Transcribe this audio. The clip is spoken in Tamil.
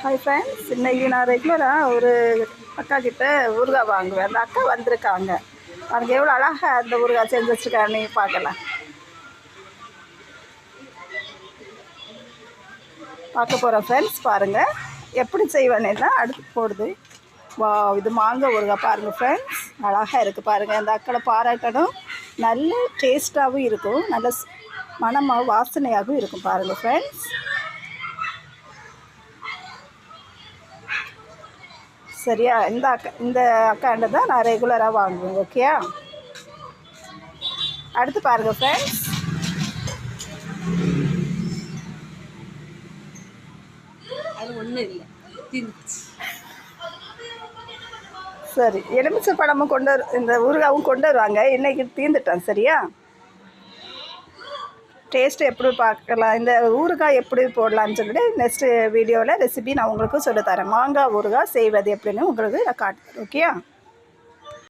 ஹாய் ஃப்ரெண்ட்ஸ், இன்றைக்கி நான் ரெகுலராக ஒரு அக்கா கிட்டே ஊறுகாய் வாங்குவேன். அந்த அக்கா வந்திருக்காங்க. அவனுக்கு எவ்வளோ அழகாக அந்த ஊறுகாய் செஞ்சு வச்சுருக்கான்னு பார்க்கலாம். பார்க்க போகிறோம் ஃப்ரெண்ட்ஸ். பாருங்கள் எப்படி செய்வேன்னு தான் அடுத்து போடுது. வா, இது மாங்காய் ஊறுகாய் பாருங்கள் ஃப்ரெண்ட்ஸ், அழகாக இருக்குது பாருங்கள். அந்த அக்களை பாராட்டணும். நல்ல டேஸ்ட்டாகவும் இருக்கும், நல்ல மணமாகவும் வாசனையாகவும் இருக்கும் பாருங்கள் ஃப்ரெண்ட்ஸ். சரியா? இந்த அக்காண்ட தான் நான் ரெகுலராக வாங்குவேன். ஓகே, அடுத்து பாருங்கள் ஃப்ரெண்ட்ஸ். அது ஒன்றும் இல்லை, சரி, எலுமிச்சை பழமும் இந்த ஊறுகாவும் கொண்டு வருவாங்க. இன்றைக்கி தீர்ந்துட்டேன். சரியா? டேஸ்ட்டு எப்படி பார்க்கலாம், இந்த ஊறுகாய் எப்படி போடலான்னு சொல்லிட்டு நெக்ஸ்ட்டு வீடியோவில் ரெசிபி நான் உங்களுக்கு சொல்லித்தரேன். மாங்காய் ஊறுகாய் செய்வது எப்படின்னு உங்களுக்கு நான் காட்டுறேன். ஓகே.